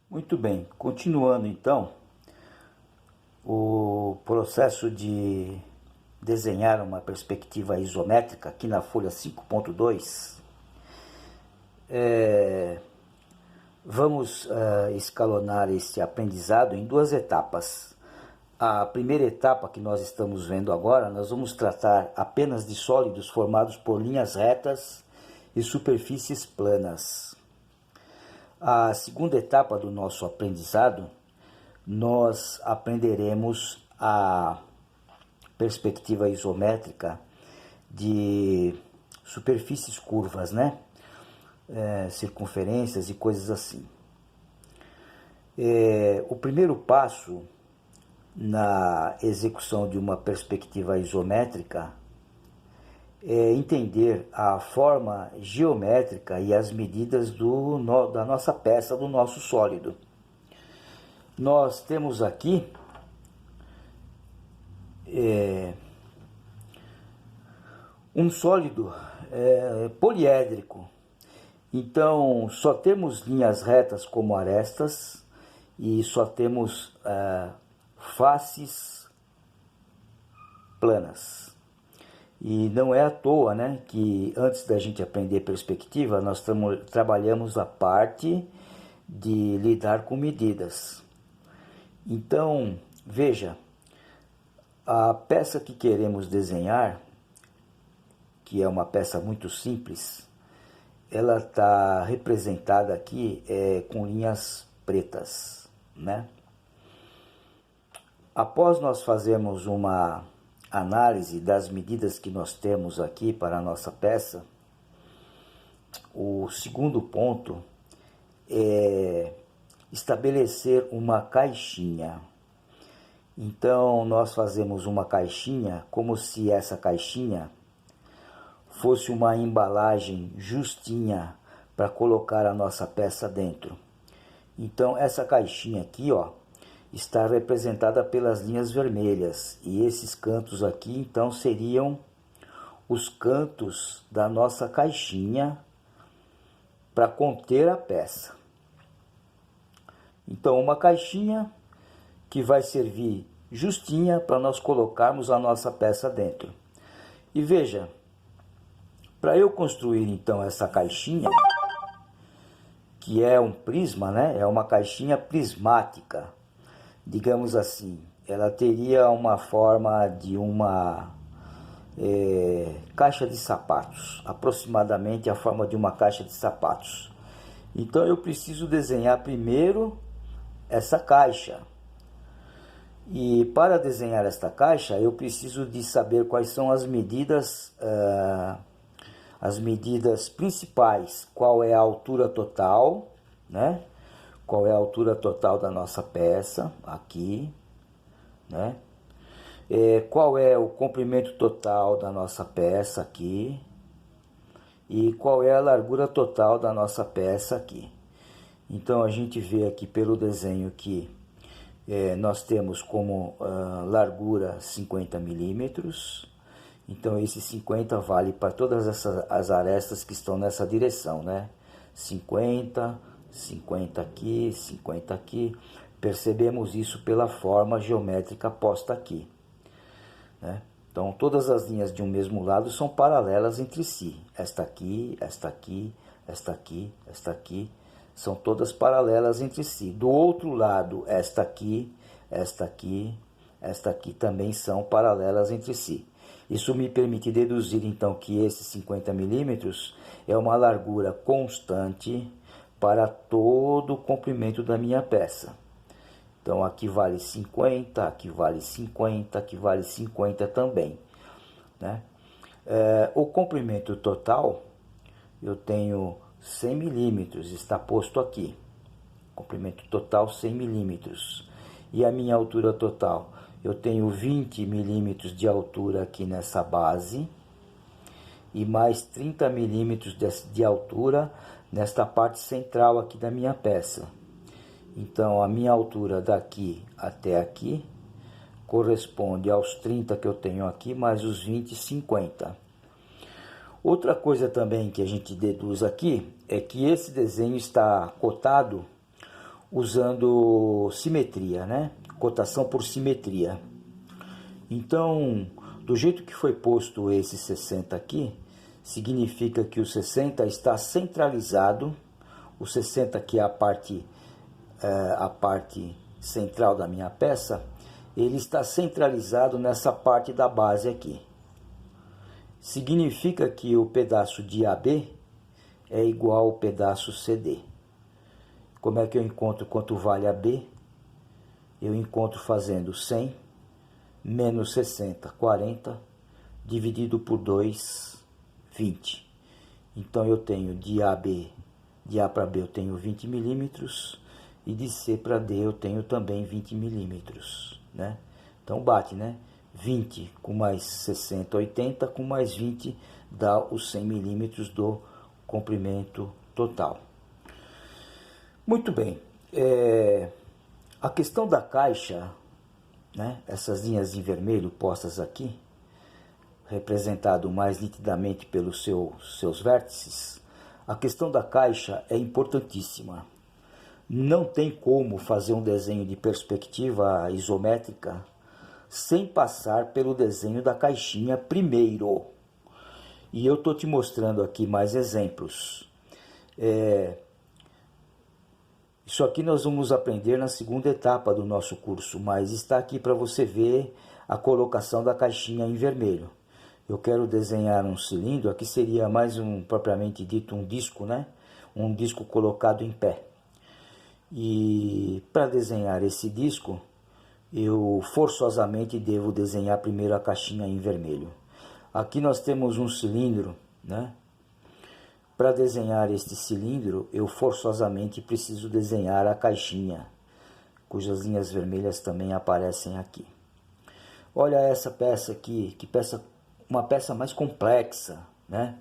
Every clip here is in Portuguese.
Muito bem, continuando então o processo de desenhar uma perspectiva isométrica aqui na folha 5.2, vamos escalonar este aprendizado em duas etapas. A primeira etapa que nós estamos vendo agora, nós vamos tratar apenas de sólidos formados por linhas retas e superfícies planas. A segunda etapa do nosso aprendizado, nós aprenderemos a perspectiva isométrica de superfícies curvas, né? Circunferências e coisas assim. O primeiro passo na execução de uma perspectiva isométrica é entender a forma geométrica e as medidas da nossa peça, do nosso sólido. Nós temos aqui um sólido poliédrico. Então, só temos linhas retas como arestas e só temos faces planas. E não é à toa, né, que antes da gente aprender perspectiva, nós trabalhamos a parte de lidar com medidas. Então, veja, a peça que queremos desenhar, que é uma peça muito simples, ela está representada aqui com linhas pretas, né? Após nós fazermos uma análise das medidas que nós temos aqui para a nossa peça, o segundo ponto é estabelecer uma caixinha. Então, nós fazemos uma caixinha como se essa caixinha fosse uma embalagem justinha para colocar a nossa peça dentro. Então, essa caixinha aqui, ó, está representada pelas linhas vermelhas, e esses cantos aqui então seriam os cantos da nossa caixinha para conter a peça. Então, uma caixinha que vai servir justinha para nós colocarmos a nossa peça dentro. E veja, para eu construir então essa caixinha, que é um prisma, né? É uma caixinha prismática, digamos assim, ela teria uma forma de uma caixa de sapatos, aproximadamente a forma de uma caixa de sapatos. Então eu preciso desenhar primeiro essa caixa. E para desenhar esta caixa, eu preciso de saber quais são as medidas principais, qual é a altura total, né? Qual é a altura total da nossa peça, aqui, né? Qual é o comprimento total da nossa peça, aqui. E qual é a largura total da nossa peça, aqui. Então, a gente vê aqui pelo desenho que nós temos como largura 50 milímetros. Então, esse 50 vale para todas as arestas que estão nessa direção, né? 50 aqui, 50 aqui. Percebemos isso pela forma geométrica posta aqui, né? Então, todas as linhas de um mesmo lado são paralelas entre si. Esta aqui, esta aqui, esta aqui, esta aqui, são todas paralelas entre si. Do outro lado, esta aqui, esta aqui, esta aqui também são paralelas entre si. Isso me permite deduzir, então, que esse 50 milímetros é uma largura constante para todo o comprimento da minha peça. Então, aqui vale 50, aqui vale 50, aqui vale 50 também, né? O comprimento total, eu tenho 100 milímetros, está posto aqui. Comprimento total 100 milímetros. E a minha altura total, eu tenho 20 milímetros de altura aqui nessa base e mais 30 milímetros de altura nesta parte central aqui da minha peça. Então, a minha altura daqui até aqui corresponde aos 30 que eu tenho aqui, mais os 20, 50. Outra coisa também que a gente deduz aqui é que esse desenho está cotado usando simetria, né? Cotação por simetria. Então, do jeito que foi posto esse 60 aqui, significa que o 60 está centralizado, o 60 que é a parte central da minha peça, ele está centralizado nessa parte da base aqui. Significa que o pedaço de AB é igual ao pedaço CD. Como é que eu encontro quanto vale AB? Eu encontro fazendo 100 menos 60, 40, dividido por 2, 20. Então eu tenho de A para B eu tenho 20 milímetros, e de C para D eu tenho também 20 milímetros, né? Então bate, né? 20 com mais 60, 80, com mais 20 dá os 100 milímetros do comprimento total. Muito bem, a questão da caixa, né? Essas linhas em vermelho postas aqui, representado mais nitidamente pelos seus vértices, a questão da caixa é importantíssima. Não tem como fazer um desenho de perspectiva isométrica sem passar pelo desenho da caixinha primeiro. E eu estou te mostrando aqui mais exemplos. Isso aqui nós vamos aprender na segunda etapa do nosso curso, mas está aqui para você ver a colocação da caixinha em vermelho. Eu quero desenhar um cilindro, aqui seria mais propriamente dito, um disco, né? Um disco colocado em pé. E para desenhar esse disco, eu forçosamente devo desenhar primeiro a caixinha em vermelho. Aqui nós temos um cilindro, né? Para desenhar este cilindro, eu forçosamente preciso desenhar a caixinha, cujas linhas vermelhas também aparecem aqui. Olha essa peça aqui, uma peça mais complexa, né?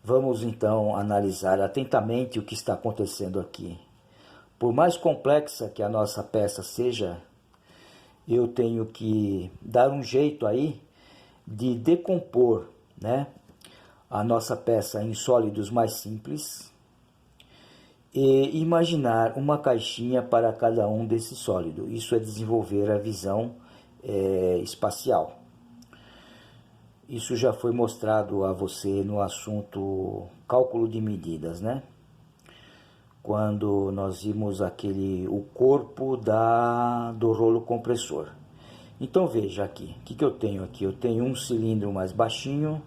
Vamos então analisar atentamente o que está acontecendo aqui. Por mais complexa que a nossa peça seja, eu tenho que dar um jeito aí de decompor, né, a nossa peça em sólidos mais simples e imaginar uma caixinha para cada um desses sólidos. Isso é desenvolver a visão espacial. Isso já foi mostrado a você no assunto cálculo de medidas, né? Quando nós vimos o corpo do rolo compressor. Então veja aqui, o que eu tenho aqui? Eu tenho um cilindro mais baixinho,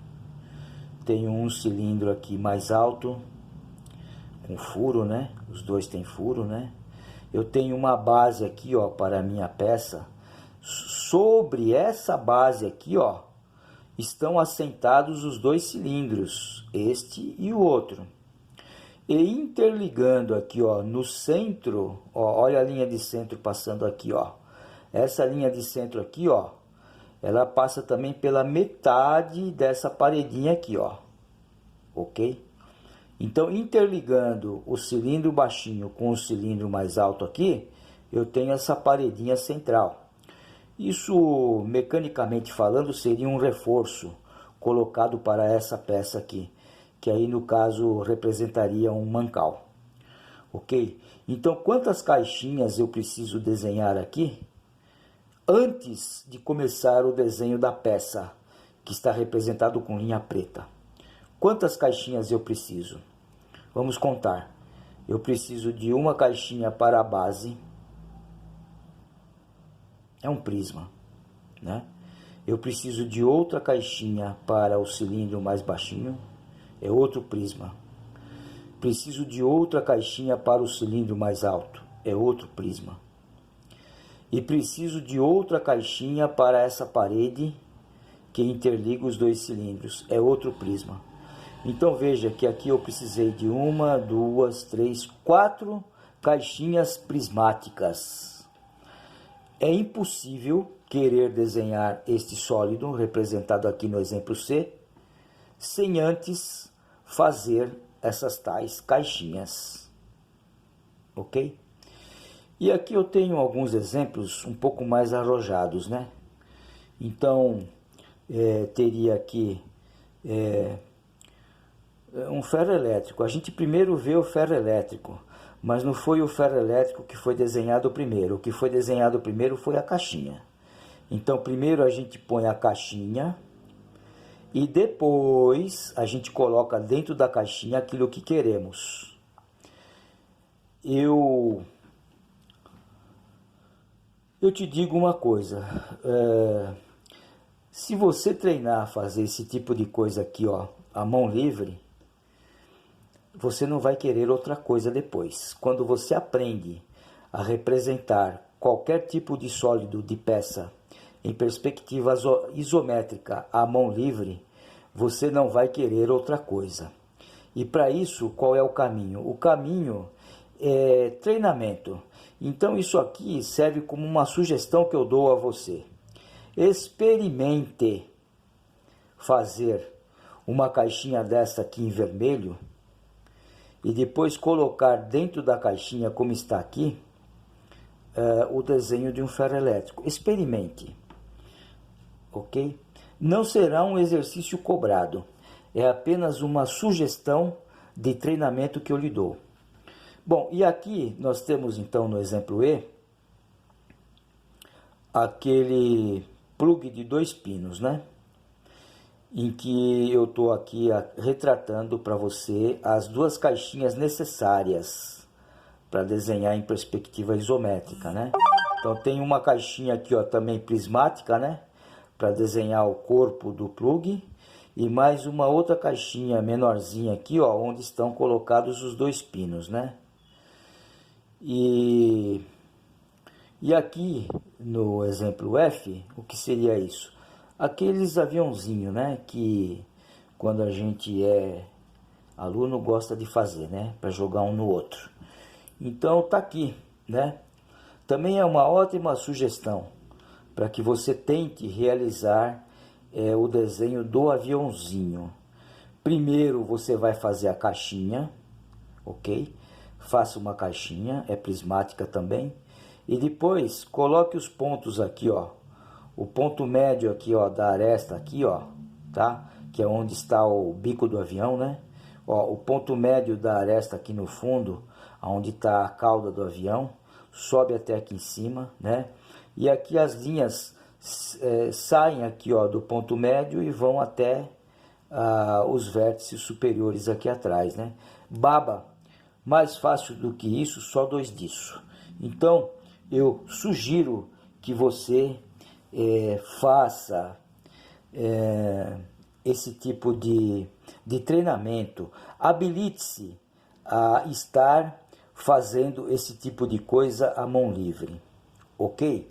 tenho um cilindro aqui mais alto, com furo, né? Os dois têm furo, né? Eu tenho uma base aqui, ó, para a minha peça. Sobre essa base aqui, ó, estão assentados os dois cilindros, este e o outro. E interligando aqui, ó, no centro, ó, olha a linha de centro passando aqui, ó. Essa linha de centro aqui, ó, ela passa também pela metade dessa paredinha aqui, ó. Ok? Então, interligando o cilindro baixinho com o cilindro mais alto aqui, eu tenho essa paredinha central. Isso, mecanicamente falando, seria um reforço colocado para essa peça aqui, que aí no caso representaria um mancal. Ok? Então, quantas caixinhas eu preciso desenhar aqui antes de começar o desenho da peça, que está representado com linha preta? Quantas caixinhas eu preciso? Vamos contar. Eu preciso de uma caixinha para a base. É um prisma, né? Eu preciso de outra caixinha para o cilindro mais baixinho. É outro prisma. Preciso de outra caixinha para o cilindro mais alto. É outro prisma. E preciso de outra caixinha para essa parede que interliga os dois cilindros. É outro prisma. Então veja que aqui eu precisei de 1, 2, 3, 4 caixinhas prismáticas. É impossível querer desenhar este sólido, representado aqui no exemplo C, sem antes fazer essas tais caixinhas. Ok? E aqui eu tenho alguns exemplos um pouco mais arrojados, né? Então, teria aqui um ferro elétrico. A gente primeiro vê o ferro elétrico, mas não foi o ferroelétrico que foi desenhado primeiro. O que foi desenhado primeiro foi a caixinha. Então, primeiro a gente põe a caixinha e depois a gente coloca dentro da caixinha aquilo que queremos. Eu te digo uma coisa, se você treinar a fazer esse tipo de coisa aqui, ó, a mão livre, você não vai querer outra coisa depois. Quando você aprende a representar qualquer tipo de sólido de peça em perspectiva isométrica à mão livre, você não vai querer outra coisa. E para isso, qual é o caminho? O caminho é treinamento. Então isso aqui serve como uma sugestão que eu dou a você. Experimente fazer uma caixinha dessa aqui em vermelho e depois colocar dentro da caixinha, como está aqui, o desenho de um ferroelétrico. Experimente, ok? Não será um exercício cobrado, é apenas uma sugestão de treinamento que eu lhe dou. Bom, e aqui nós temos então no exemplo E, aquele plug de 2 pinos, né? Em que eu estou aqui retratando para você as 2 caixinhas necessárias para desenhar em perspectiva isométrica, né? Então tem uma caixinha aqui, ó, também prismática, né? Para desenhar o corpo do plug, e mais uma outra caixinha menorzinha aqui, ó, onde estão colocados os 2 pinos, né? E aqui no exemplo F, o que seria isso? Aqueles aviãozinhos, né, que quando a gente é aluno gosta de fazer, né, para jogar um no outro. Então tá aqui, né? Também é uma ótima sugestão para que você tente realizar o desenho do aviãozinho. Primeiro você vai fazer a caixinha, ok? Faça uma caixinha, é prismática também. E depois coloque os pontos aqui, ó. O ponto médio aqui, ó, da aresta aqui, ó, tá? Que é onde está o bico do avião, né? Ó, o ponto médio da aresta aqui no fundo, onde está a cauda do avião, sobe até aqui em cima, né? E aqui as linhas saem aqui, ó, do ponto médio e vão até os vértices superiores aqui atrás, né? Baba, mais fácil do que isso, só 2 disso. Então, eu sugiro que você faça esse tipo de treinamento. Habilite-se a estar fazendo esse tipo de coisa à mão livre, ok?